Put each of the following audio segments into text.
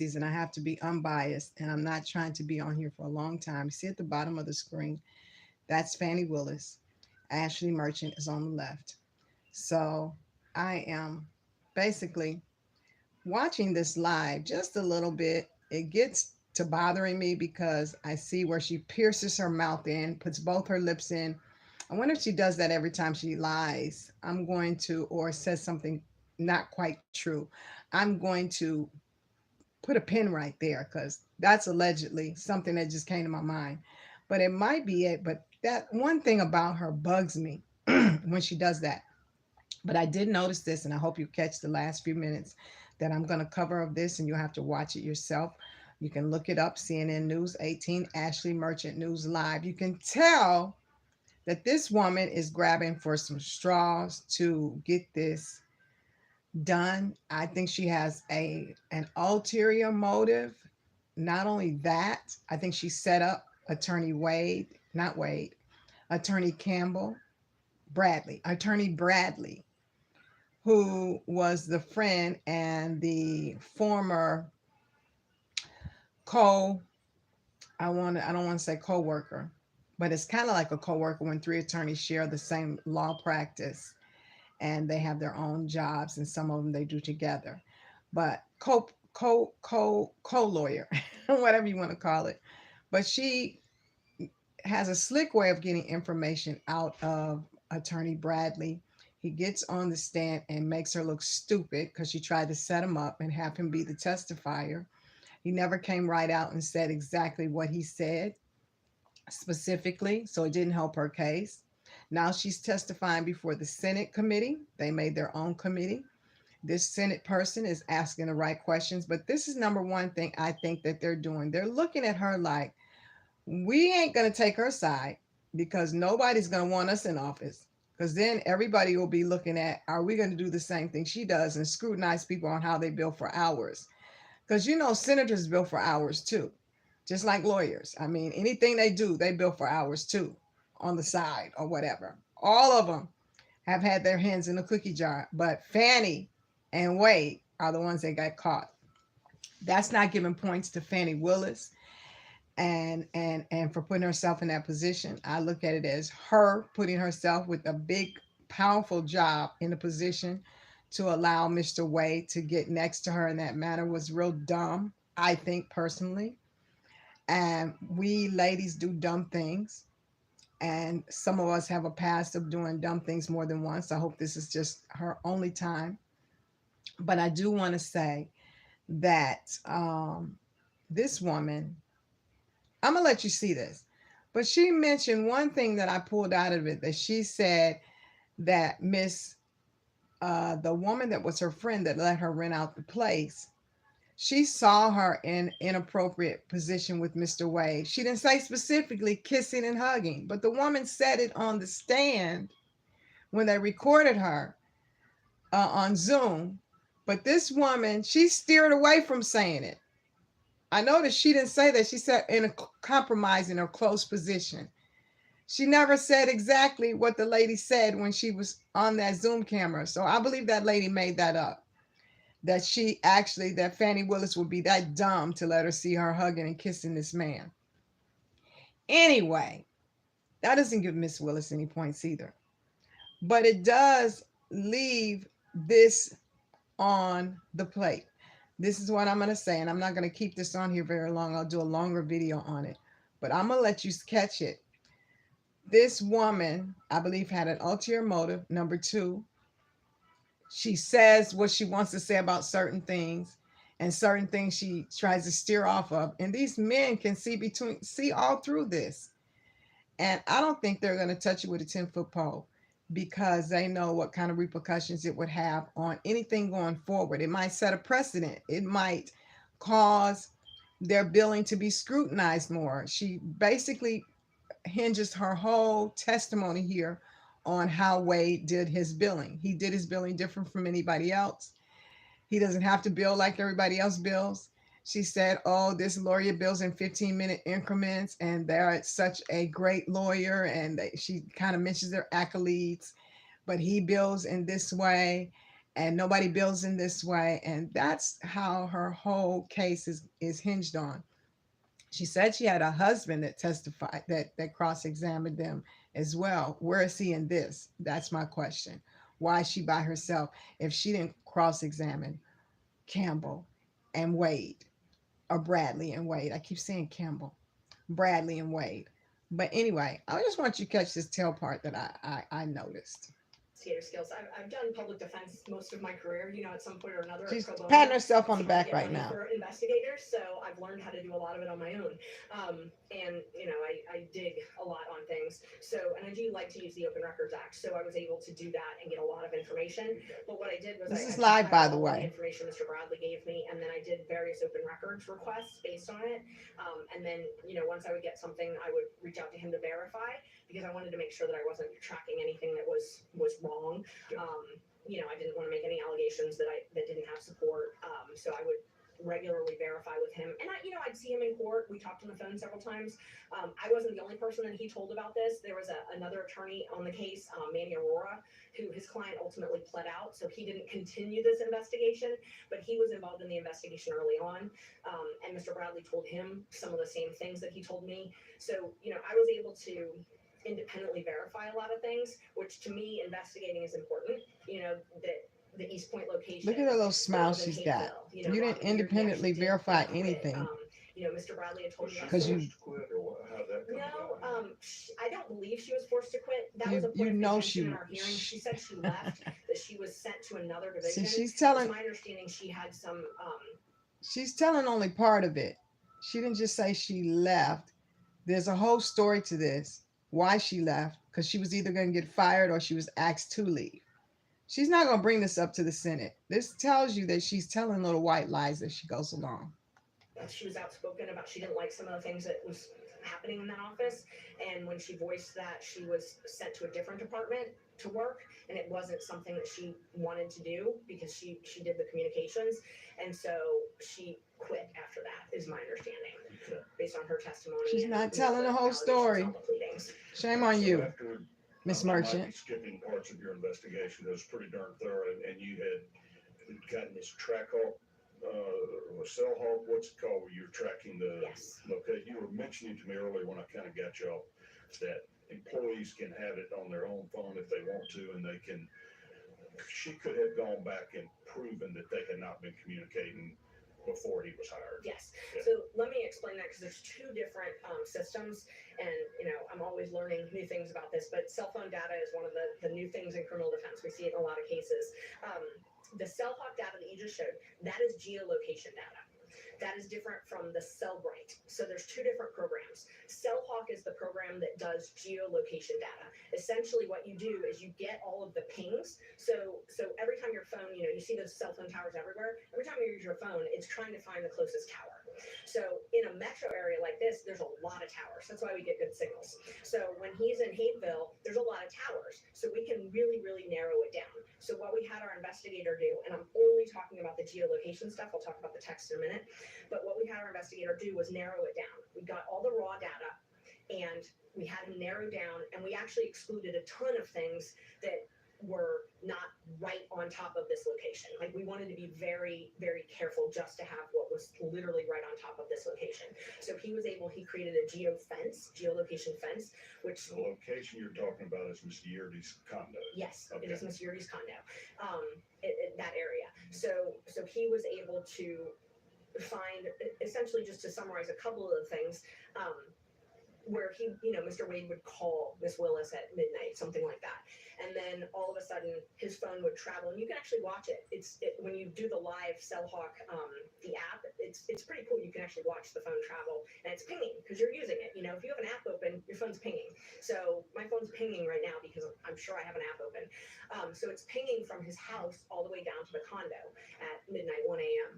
and I have to be unbiased, and I'm not trying to be on here for a long time. You see at the bottom of the screen, that's Fani Willis. Ashleigh Merchant is on the left. So I am basically watching this live just a little bit. It gets to bothering me because I see where she pierces her mouth in, puts both her lips in. I wonder if she does that every time she lies. I'm going to, or says something not quite true. I'm going to put a pin right there because that's allegedly something that just came to my mind. But it might be it. But that one thing about her bugs me when she does that. But I did notice this, and I hope you catch the last few minutes that I'm going to cover of this, and you'll have to watch it yourself. You can look it up, CNN News 18, Ashleigh Merchant News Live. You can tell that this woman is grabbing for some straws to get this done. I think she has an ulterior motive. Not only that, I think she set up attorney Wade, not Wade, attorney Campbell, attorney Bradley, who was the friend and the former co I don't want to say co-worker, but it's kind of like a co-worker when three attorneys share the same law practice and they have their own jobs, and some of them they do together. But co lawyer, whatever you want to call it. But she has a slick way of getting information out of attorney Bradley. He gets on the stand and makes her look stupid because she tried to set him up and have him be the testifier. He never came right out and said exactly what he said specifically, so it didn't help her case. Now she's testifying before the Senate committee. They made their own committee. This Senate person is asking the right questions, but this is number one thing I think that they're doing. They're looking at her like, we ain't going to take her side because nobody's going to want us in office. Because then everybody will be looking at, are we going to do the same thing she does and scrutinize people on how they bill for hours? Because you know, senators bill for hours too, just like lawyers. I mean, anything they do, they bill for hours too on the side or whatever. All of them have had their hands in the cookie jar, but Fanny and Wade are the ones that got caught. That's not giving points to Fani Willis and for putting herself in that position. I look at it as her putting herself with a big, powerful job in a position to allow Mr. Wade to get next to her in that manner was real dumb, I think personally. And we ladies do dumb things. And some of us have a past of doing dumb things more than once. I hope this is just her only time. But I do want to say that this woman, I'm going to let you see this. But she mentioned one thing that I pulled out of it, that she said that the woman that was her friend that let her rent out the place, she saw her in inappropriate position with Mr. Wade. She didn't say specifically kissing and hugging, but the woman said it on the stand when they recorded her on Zoom. But this woman, she steered away from saying it. I noticed she didn't say that. She said in a compromising or close position. She never said exactly what the lady said when she was on that Zoom camera. So I believe that lady made that up. That Fani Willis would be that dumb to let her see her hugging and kissing this man. Anyway, that doesn't give Miss Willis any points either. But it does leave this on the plate. This is what I'm going to say, and I'm not going to keep this on here very long. I'll do a longer video on it, but I'm going to let you catch it. This woman, I believe, had an ulterior motive. Number two, she says what she wants to say about certain things, and certain things she tries to steer off of. And these men can see all through this. And I don't think they're going to touch you with a 10-foot pole because they know what kind of repercussions it would have on anything going forward. It might set a precedent. It might cause their billing to be scrutinized more. She basically hinges her whole testimony here on how Wade did his billing. He did his billing different from anybody else. He doesn't have to bill like everybody else bills. She said, oh, this lawyer bills in 15-minute increments, and they're such a great lawyer. And she kind of mentions their accolades, but he bills in this way. and nobody builds in this way. And that's how her whole case is hinged on. She said she had a husband that testified, that cross-examined them as well. Where is he in this? That's my question. Why is she by herself if she didn't cross-examine Campbell and Wade, or Bradley and Wade? I keep saying Campbell, Bradley and Wade. But anyway, I just want you to catch this tail part that I noticed. Skills. I've done public defense most of my career, at some point or another. She's Pro bono patting herself on to the back get right money now. for investigators, so I've learned how to do a lot of it on my own. And I dig a lot on things. So, and I do like to use the Open Records Act, so I was able to do that and get a lot of information. But what I did was This is I live, by the all the way. information Mr. Bradley gave me, and then I did various open records requests based on it. And then, once I would get something, I would reach out to him to verify, because I wanted to make sure that I wasn't tracking anything that was wrong. I didn't want to make any allegations that didn't have support. So I would regularly verify with him, and I'd see him in court. We talked on the phone several times. I wasn't the only person that he told about this. There was another attorney on the case, Manny Aurora, who his client ultimately pled out, so he didn't continue this investigation, but he was involved in the investigation early on. And Mr. Bradley told him some of the same things that he told me. So I was able to independently verify a lot of things, which to me, investigating is important. That the East Point location. Look at her little smile she's got. You didn't independently verify anything. Mr. Bradley had told me because you quit, or how that no, I don't believe she was forced to quit. That was a point you of know contention she in our hearing. She said she left, that she was sent to another division. see, she's telling. It's my understanding she had some. She's telling only part of it. She didn't just say she left. There's a whole story to this. Why she left? Because she was either going to get fired or she was asked to leave. She's not going to bring this up to the Senate. This tells you that she's telling little white lies as she goes along. She was outspoken about she didn't like some of the things that was happening in that office, and when she voiced that, she was sent to a different department to work, and it wasn't something that she wanted to do because she did the communications, and so she quit after that, is my understanding, based on her testimony. She's not telling the whole story. Shame on you, Miss Merchant. Skipping parts of your investigation that was pretty darn thorough, and you had gotten this track hawk, or cell hawk, what's it called, where you're tracking the. Yes. Okay, you were mentioning to me earlier when I kind of got you off that employees can have it on their own phone if they want to, and they can. She could have gone back and proven that they had not been communicating before he was hired. Yes. Yeah. So let me explain that, because there's two different systems, and I'm always learning new things about this. But cell phone data is one of the new things in criminal defense. We see it in a lot of cases. The CellHawk data that you just showed, that is geolocation data. That is different from the Cellbrite. So there's two different programs. CellHawk is the program that does geolocation data. Essentially what you do is you get all of the pings. So every time your phone, you see those cell phone towers everywhere. Every time you use your phone, it's trying to find the closest tower. So in a metro area like this, there's a lot of towers. That's why we get good signals. So when he's in Hateville, there's a lot of towers. So we can really, really narrow it down. So what we had our investigator do, and I'm only talking about the geolocation stuff, I'll talk about the text in a minute, but what we had our investigator do was narrow it down. We got all the raw data, and we had him narrow down, and we actually excluded a ton of things that were not right on top of this location. Like, we wanted to be very, very careful just to have what was literally right on top of this location. So he created a geolocation fence, which... The location you're talking about is Miss Yerdy's condo. Yes, okay. It is Miss Yerdy's condo, that area. So he was able to find, essentially, just to summarize a couple of the things, where he, Mr. Wade would call Miss Willis at midnight, something like that. And then all of a sudden his phone would travel, and you can actually watch it. When you do the live CellHawk, the app, it's pretty cool. You can actually watch the phone travel, and it's pinging because you're using it. If you have an app open, your phone's pinging. So my phone's pinging right now because I'm sure I have an app open. So it's pinging from his house all the way down to the condo at midnight, 1 a.m.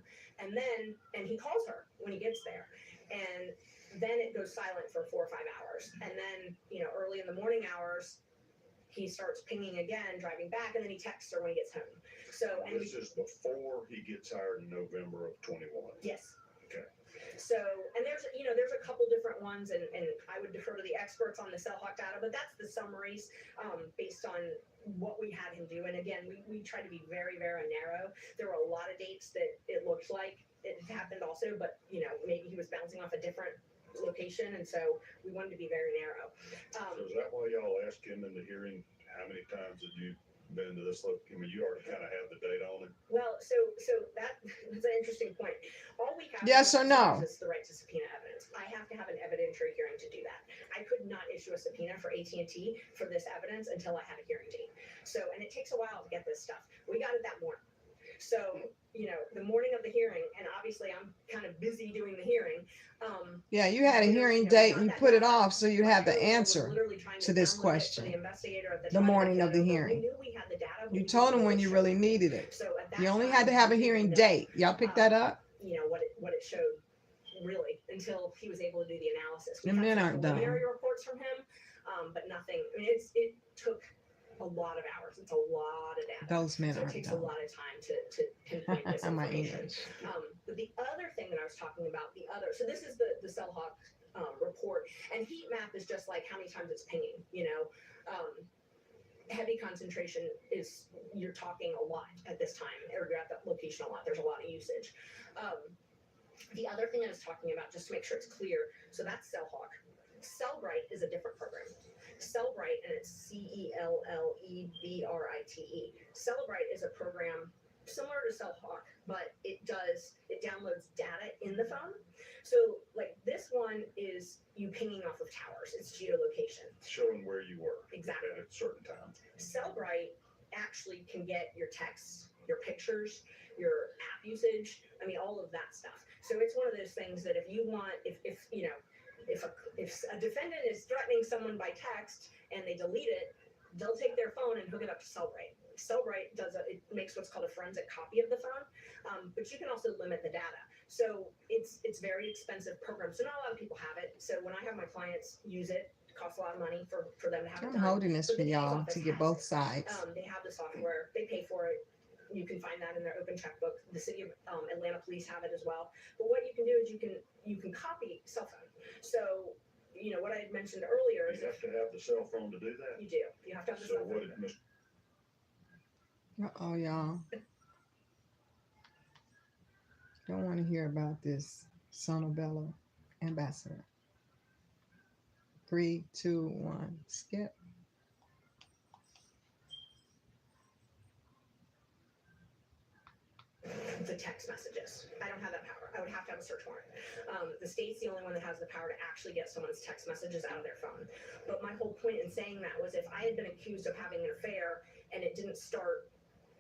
And he calls her when he gets there. And then it goes silent for 4 or 5 hours. And then, early in the morning hours, he starts pinging again, driving back, and then he texts her when he gets home. So, and this is before he gets hired in November of 21. Yes. Okay. So, and there's a couple different ones, and I would defer to the experts on the CellHawk data, but that's the summaries based on what we had him do. And again, we tried to be very, very narrow. There were a lot of dates that it looked like it happened also, but maybe he was bouncing off a different location, and so we wanted to be very narrow. So is that why y'all asked him in the hearing, how many times have you been to this location? I mean, you already kind of have the data on it. Well, so that's an interesting point. All we have Yes or no? is the right to subpoena evidence. I have to have an evidentiary hearing to do that. I could not issue a subpoena for AT&T for this evidence until I had a hearing date. So, and it takes a while to get this stuff. We got it that morning. So, the morning of the hearing, and obviously I'm kind of busy doing the hearing. Yeah, you had a hearing date and you put it off so you have the answer to this question the morning of the hearing. You told them when you really needed it. You only had to have a hearing date. Y'all picked that up? What it showed really until he was able to do the analysis. We The men had aren't done. preliminary reports from him, but nothing. I mean, it took a lot of hours. It's a lot of data. Those men So it aren't takes a done. lot of time to pinpoint this My information. English. But the other thing that I was talking about, so this is the CellHawk report, and heat map is just like how many times it's pinging. Heavy concentration is you're talking a lot at this time, or you're at that location a lot. There's a lot of usage. The other thing I was talking about, just to make sure it's clear, so that's CellHawk. Cellbrite is a different program. Cellbrite, and it's CELLEBRITE. Cellbrite is a program similar to CellHawk, but it downloads data in the phone. So, like this one is you pinging off of towers. It's geolocation. Showing where you were. Exactly. At a certain time. Cellbrite actually can get your texts, your pictures, your app usage. I mean, all of that stuff. So it's one of those things that if a defendant is threatening someone by text and they delete it, they'll take their phone and hook it up to Cellbrite. Cellbrite it makes what's called a forensic copy of the phone, but you can also limit the data. So it's very expensive program. So not a lot of people have it. So when I have my clients use it, it costs a lot of money for them to have it I'm done. holding this But for the y'all office to get has both it. sides. They have the software. They pay for it. You can find that in their open checkbook. The city of Atlanta police have it as well. But what you can do is you can copy cell phone. So what I had mentioned earlier is You have to have the cell phone to do that. you do. You have to have the So cell what phone. did Mr. Uh-oh, y'all. Don't want to hear about this Sonobello ambassador. 3, 2, 1, skip. The text messages. I don't have that power. I would have to have a search warrant. The state's the only one that has the power to actually get someone's text messages out of their phone. But my whole point in saying that was if I had been accused of having an affair and it didn't start,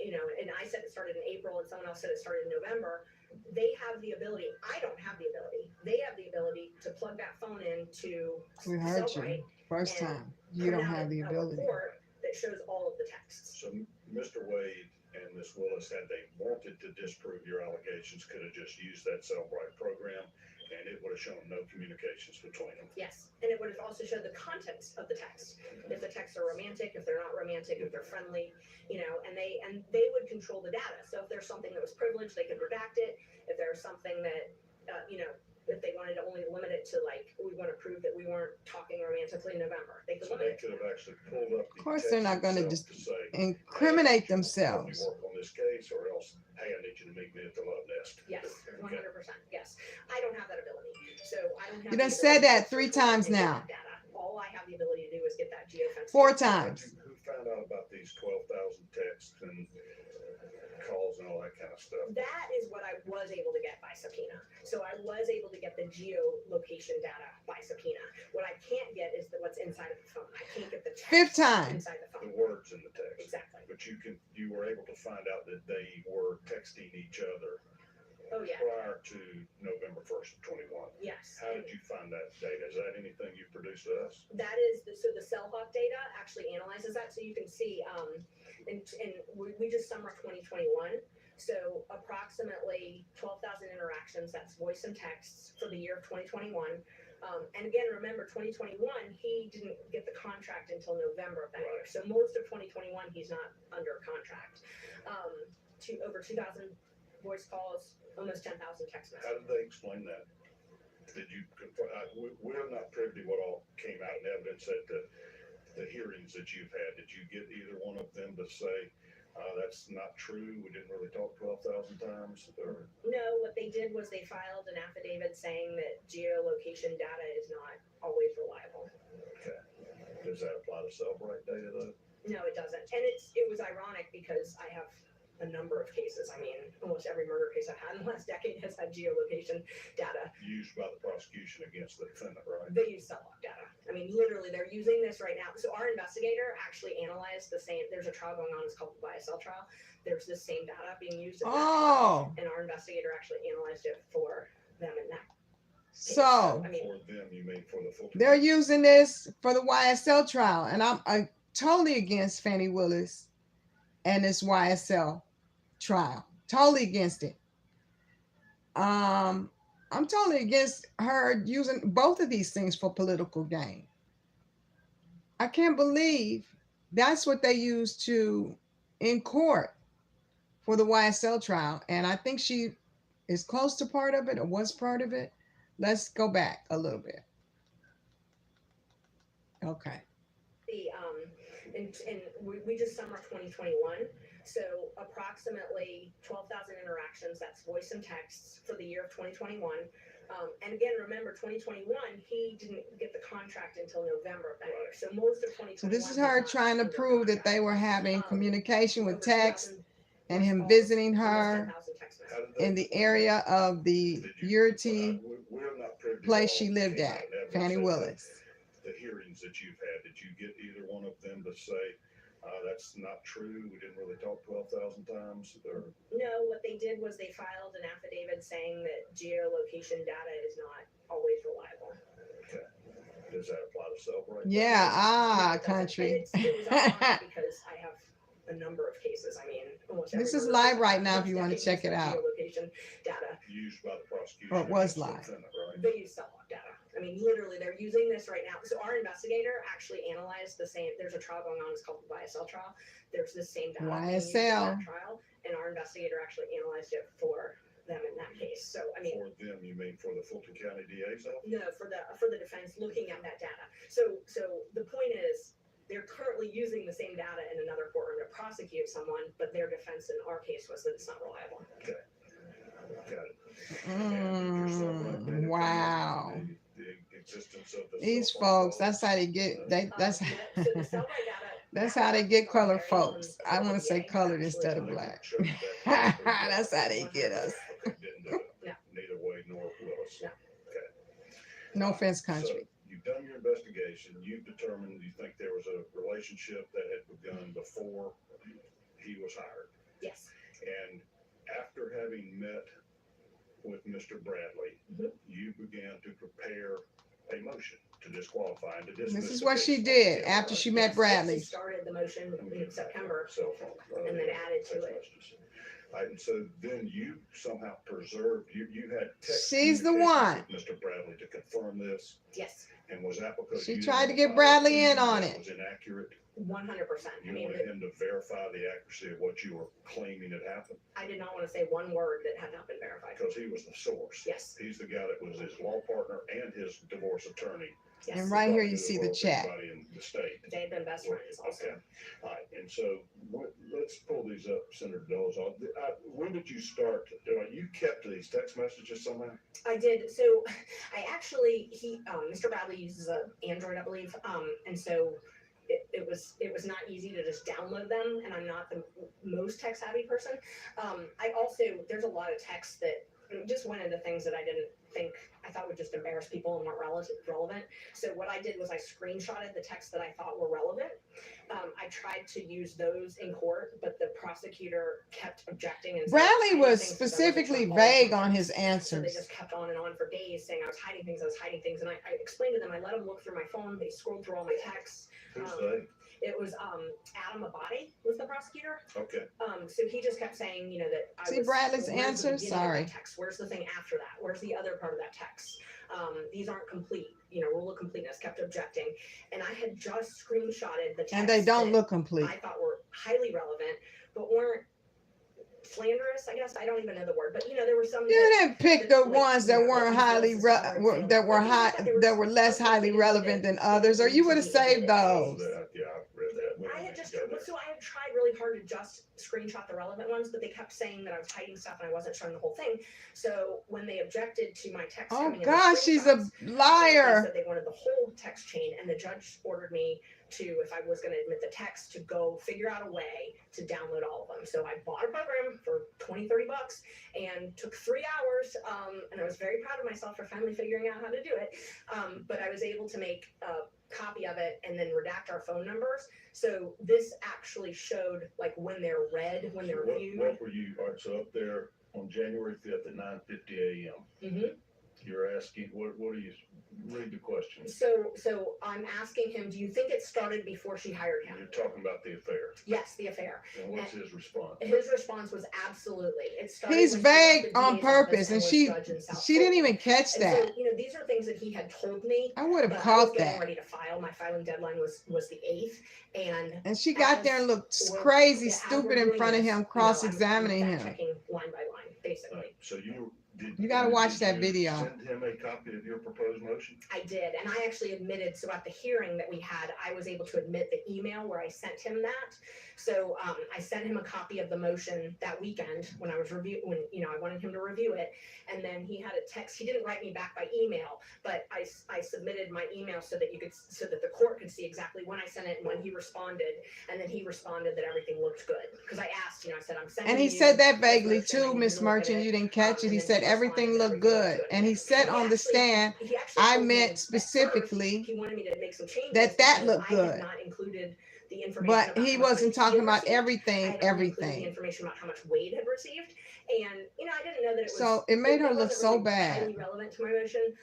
and I said it started in April and someone else said it started in November, they have the ability. I don't have the ability. They have the ability to plug that phone into We heard Cellbrite you first and time. You don't have the a ability. report that shows all of the texts. So Mr. Wade and Ms. Willis, had they wanted to disprove your allegations, could have just used that Cellbrite program, and it would have shown no communications between them. Yes, and it would have also showed the contents of the text. If the texts are romantic, if they're not romantic, if they're friendly, and they would control the data. So if there's something that was privileged, they could redact it. If there's something that, if they wanted to only limit it to we want to prove that we weren't talking romantically in November, they could So limit they it. could have actually pulled up the Of course, text they're not going to itself just say, incriminate "Hey, help me themselves. work on this case, or else, hey, I need you to meet me at the Love Nest." Yes, 100%. Yes, I don't have that ability. So I don't have. You the done said ability that to 3 search warrant times and get now. that data. All I have the ability to do is get that geofence. 4 times. Who found out about these 12,000 texts and calls and all that kind of stuff? That is what I was able to get by subpoena. So I was able to get the geolocation data by subpoena. What I can't get is what's inside of the phone. I can't get the text 5th time. inside the phone. The words in the text. Exactly. But you were able to find out that they were texting each other Oh yeah. prior to November 1st, 21. Yes. How did you find that data? Is that anything you produced to us? That is so the CellHawk data actually analyzes that, so you can see. And we just summer 2021. So approximately 12,000 interactions. That's voice and texts for the year of 2021. And again, remember 2021, he didn't get the contract until November of that year. So most of 2021, he's not under contract. Over 2,000 voice calls, almost 10,000 text How messages. did they explain that? Did you confirm? We're not privy to what all came out in evidence at the hearings that you've had. Did you get either one of them to say that's not true? We didn't really talk 12,000 times, or No, what they did was they filed an affidavit saying that geolocation data is not always reliable. okay? Does that apply to Cellbrite data though? No, it doesn't. And it was ironic because I have a number of cases. I mean, almost every murder case I've had in the last decade has had geolocation data. Used by the prosecution against the defendant, right? They use cell log data. I mean, literally, they're using this right now. So our investigator actually analyzed the same. There's a trial going on. It's called the YSL trial. There's this same data being used. In that trial, and our investigator actually analyzed it for them in that. So, I mean, For them, you mean for the full. they're using this for the YSL trial, and I'm totally against Fani Willis and this YSL trial. Totally against it. I'm totally against her using both of these things for political gain. I can't believe that's what they used in court for the YSL trial, and I think she is close to part of it or was part of it. Let's go back a little bit. Okay. And we just summer 2021. So approximately 12,000 interactions, that's voice and texts for the year of 2021. And again, remember 2021, he didn't get the contract until November of that year. So most of 2021. So this is her trying to prove that they were having communication with text and him visiting her in the area of the Urity place she lived at, Fani Willis. The hearings that you've had, did you get either one of them to say that's not true? We didn't really talk 12,000 times, or no? What they did was they filed an affidavit saying that geolocation data is not always reliable. okay? Does that apply to Cellbrite? Yeah, country. It was ironic because I have a number of cases. I mean, almost every This is murder live case right I've now had if you want to is check it out. Geolocation data. Used by the prosecution. Or it was against the live. defendant, right? They use cell log data. I mean, literally, they're using this right now. So our investigator actually analyzed the same. There's a trial going on. It's called the YSL trial. There's this same data being used in YSL. that trial, and our investigator actually analyzed it for them in that case. So I mean, For them, you mean for the Fulton County DA's office? no, for the defense looking at that data. So the point is, they're currently using the same data in another courtroom to prosecute someone, but their defense in our case was that it's not reliable. Okay. Got it. And your Cellbrite data Wow. The existence of the These cell phone folks, that's how they get. That's So the cell phone data. that's how they get colored folks. I want to say colored instead of black. That's how they get us. Didn't do it. No. Neither way nor Willis. No. Okay. No offense, So country. you've done your investigation. You've determined you think there was a relationship that had begun before he was hired. Yes. And after having met with Mr. Bradley, Mhm. you began to prepare a motion to disqualify and to dismiss. This is the what case. she did Yeah, after right. she met She Bradley. started the motion in September. Cell phone, And then added to text it. messages. All right, and so then you somehow preserved, you had text She's the communications one. with Mr. Bradley to confirm this, Yes, and was that because She you tried to didn't get follow Bradley through in on that it. was inaccurate? 100%. I You mean, wanted him to verify the accuracy of what you were claiming had happened, I did not want to say one word that had not been verified. because he was the source. Yes, He's the guy that was his law partner and his divorce attorney. yes. And right here you Brought see to the world chat. everybody in the state. They had been best friends also. Okay. All right, and so let's pull these up, Senator Dawes. When did you start? You kept these text messages somehow? I did. So I actually, Mr. Bradley uses a Android, I believe. And so it was not easy to just download them. And I'm not the most tech savvy person. I also, there's a lot of texts that just went into things that I thought would just embarrass people and weren't relevant. So what I did was I screenshotted the texts that I thought were relevant. I tried to use those in court, but the prosecutor kept objecting. And Bradley saying was things because I specifically wasn't sure all vague the on his So they answers. just kept on and on for days saying I was hiding things. And I explained to them, I let them look through my phone. They scrolled through all my texts. Who's they? It was Adam Abadi was the prosecutor. Okay. So he just kept saying, that I See was. Bradley's where's the answer? beginning of that Sorry. text? Where's the thing after that? Where's the other part of that text? These aren't complete. Rule of completeness. Kept objecting, and I had just screenshotted the text. And they don't that look complete. I thought were highly relevant, but weren't slanderous, I guess. I don't even know the word, but there were some. You didn't pick the ones that weren't highly that were less highly relevant than others, or you would have saved those. Yeah, I've read that. I had tried really hard to just screenshot the relevant ones, but they kept saying that I was hiding stuff and I wasn't showing the whole thing. So when they objected to my text, oh gosh, she's a liar. They said they wanted the whole text chain, and the judge ordered me to, if I was going to admit the text, to go figure out a way to download all of them. So I bought a program for $20-30 and took 3 hours, and I was very proud of myself for finally figuring out how to do it. But I was able to make a copy of it and then redact our phone numbers. So this actually showed like when they're read, when they're viewed. What were you? All right, so up there on January 5th at 9:50 a.m. Mm-hmm. You're asking, what are you, read the question. So I'm asking him, do you think it started before she hired him? You're talking about the affair. Yes, the affair. And what's his response? His response was absolutely. It started. He's vague on purpose, and she didn't even catch that. So, these are things that he had told me. I would have but caught I was getting that. ready to file. My filing deadline was the 8th, and she got there and looked crazy, stupid in front of him, cross-examining him. Checking line by line, basically. So you got to watch that video. Send him a copy of your proposed motion? I did, and I actually admitted, so at the hearing that we had, I was able to admit the email where I sent him that. So I sent him a copy of the motion that weekend when I was I wanted him to review it, and then he had a text. He didn't write me back by email, but I submitted my email so that the court could see exactly when I sent it and when he responded, and then he responded that everything looked good. Because I asked, I said, I'm sending. And he said that vaguely too, Miss Merchant. You didn't catch it. He said everything looked good, and he said on the stand, I meant specifically he wanted me to make some changes that looked good. I had not included the information, but he wasn't talking about everything. The information about how much Wade had received, and I didn't know that it was. So it made her look so really bad. Highly relevant to my motion,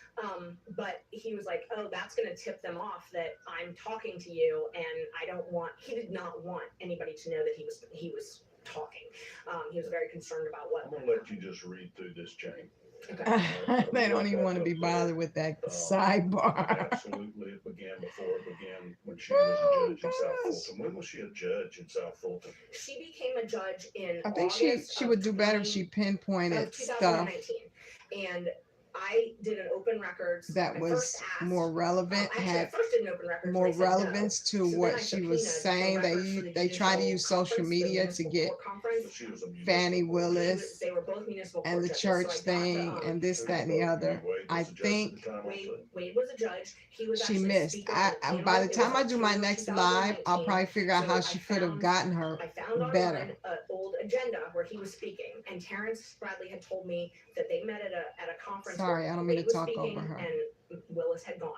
but he was like, "Oh, that's going to tip them off that I'm talking to you, and I don't want." He did not want anybody to know that he was talking. He was very concerned about what. I'm gonna let you just read through this chain. Okay. They don't even want to be bothered with that sidebar. Absolutely, it began when she was a judge in South Fulton. When was she a judge in South Fulton? She became a judge in. I think she would do better if she pinpointed stuff. And I did an open records that was more relevant, had more relevance to what she was saying. They try to use social media to get Fani, Willis, and the church thing, and this, that, and the other. I think Wade was a judge. She missed. By the time I do my next live, I'll probably figure out how she could have gotten her better. An old agenda where he was speaking, and Terrence Bradley had told me that they met at a conference. Sorry, I don't mean to talk over her. And Willis had gone,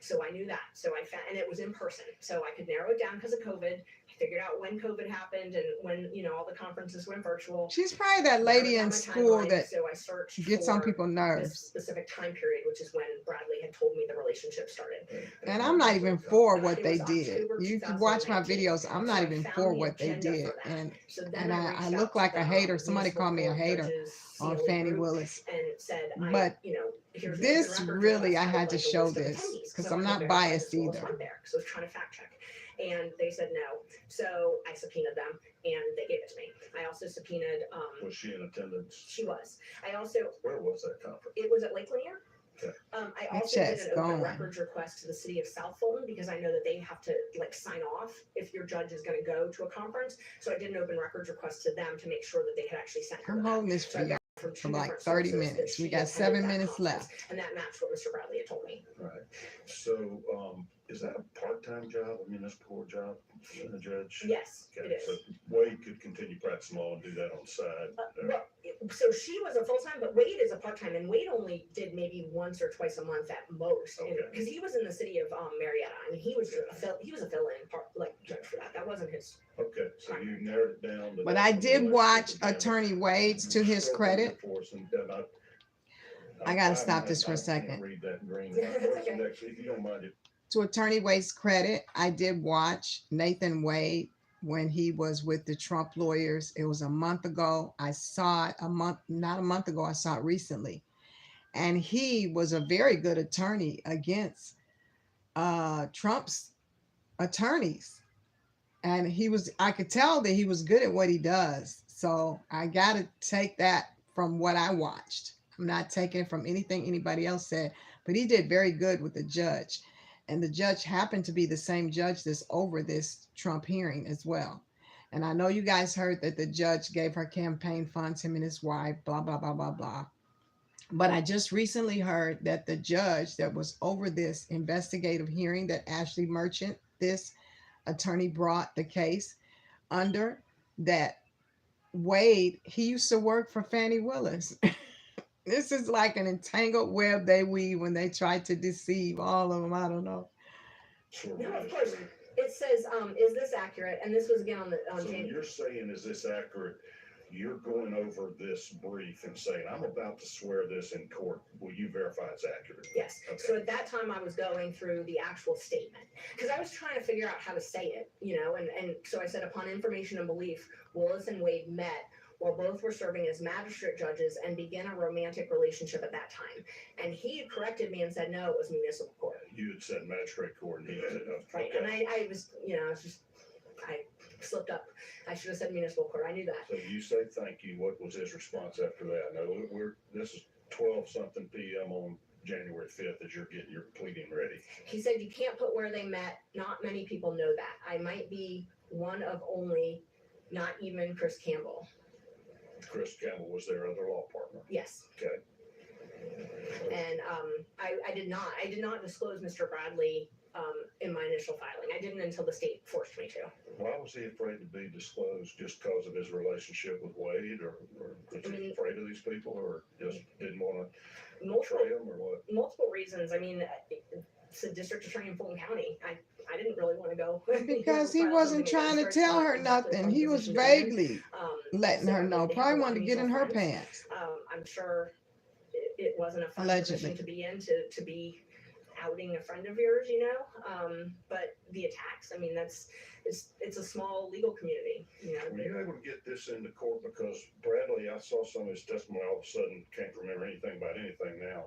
so I knew that. So I found, and it was in person, so I could narrow it down because of COVID. I figured out when COVID happened and when all the conferences went virtual. She's probably that lady in school that so I searched gets on people's nerves. Specific time period, which is when Bradley had told me the relationship started. And I'm not even for what they did. You can watch my videos. I'm not even for what they did. And I look like a hater. Somebody called me a hater on Fani Willis. And said, but this really, I had to show this because I'm not biased either. So I was trying to fact check. And they said no. So I subpoenaed them and they gave it to me. I also subpoenaed. Was she in attendance? She was. I also. Where was that conference? It was at Lake Lanier. Okay. I also did an open records request to the city of South Fulton because I know that they have to sign off if your judge is going to go to a conference. So I did an open records request to them to make sure that they had actually sent her. I'm holding this for you for like 30 minutes. We got 7 minutes left. And that matched what Mr. Bradley had told me. Right. So is that a part-time job, a municipal job, a judge? Yes, okay. It is. So Wade could continue practicing law and do that on the side. So she was a full-time, but Wade is a part-time, and Wade only did maybe once or twice a month at most, because he was in the city of Marietta. I mean, he was a fill-in judge for that. That wasn't his. Okay, so you narrowed it down. But I did watch Attorney Wade's, to his credit. I got to stop this for a second. Read that green. If you don't mind it. To Attorney Wade's credit, I did watch Nathan Wade when he was with the Trump lawyers. It was a month ago. I saw it not a month ago. I saw it recently. And he was a very good attorney against Trump's attorneys. And I could tell that he was good at what he does. So I got to take that from what I watched. I'm not taking it from anything anybody else said, but he did very good with the judge. And the judge happened to be the same judge that's over this Trump hearing as well. And I know you guys heard that the judge gave her campaign funds, him and his wife, blah, blah, blah, blah, blah. But I just recently heard that the judge that was over this investigative hearing that Ashley Merchant, this attorney, brought the case under, that Wade, he used to work for Fani Willis. This is like an entangled web they weave when they try to deceive all of them. I don't know. So No, of really course. strange. It says, is this accurate? And this was again on So January. you're saying, is this accurate? You're going over this brief and saying, I'm about to swear this in court. Will you verify it's accurate? Yes. Okay. So at that time, I was going through the actual statement because I was trying to figure out how to say it, and so I said, upon information and belief, Willis and Wade met while both were serving as magistrate judges and began a romantic relationship at that time. And he had corrected me and said, no, it was municipal court. You had said magistrate court and he said, no. Right. Okay. And I was, I slipped up. I should have said municipal court. I knew that. So you say thank you. What was his response after that? No, this is 12 something p.m. on January 5th as you're getting your pleading ready. He said, you can't put where they met. Not many people know that. I might be one of only, not even Chris Campbell. Chris Campbell was their other law partner. Yes. Okay. And I did not disclose Mr. Bradley in my initial filing. I didn't until the state forced me to. Why was he afraid to be disclosed? Just because of his relationship with Wade, or was he afraid of these people, or just didn't want to betray them, or what? Multiple reasons. I mean, it's a district attorney in Fulton County. I didn't really want to go. Because he wasn't trying to tell her nothing. He was vaguely letting her know. Probably wanted to get in her pants. I'm sure it wasn't a fun position to be in, to be outing a friend of yours, but the attacks, I mean, it's a small legal community, Were you able to get this into court? Because Bradley, I saw some of his testimony, all of a sudden can't remember anything about anything now.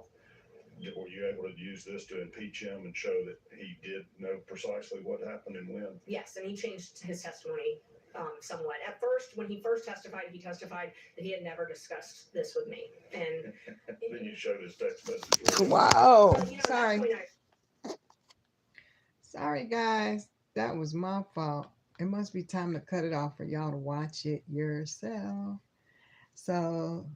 Were you able to use this to impeach him and show that he did know precisely what happened and when? Yes, and he changed his testimony somewhat. At first, when he first testified, he testified that he had never discussed this with me. And then you showed his text message. Wow. well, Sorry. Sorry, guys. That was my fault. It must be time to cut it off for y'all to watch it yourself. So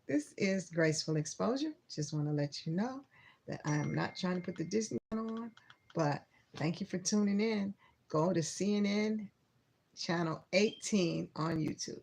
this is Graceful Exposure. Just want to let you know that I am not trying to put the Disney on, but thank you for tuning in. Go to CNN channel 18 on YouTube.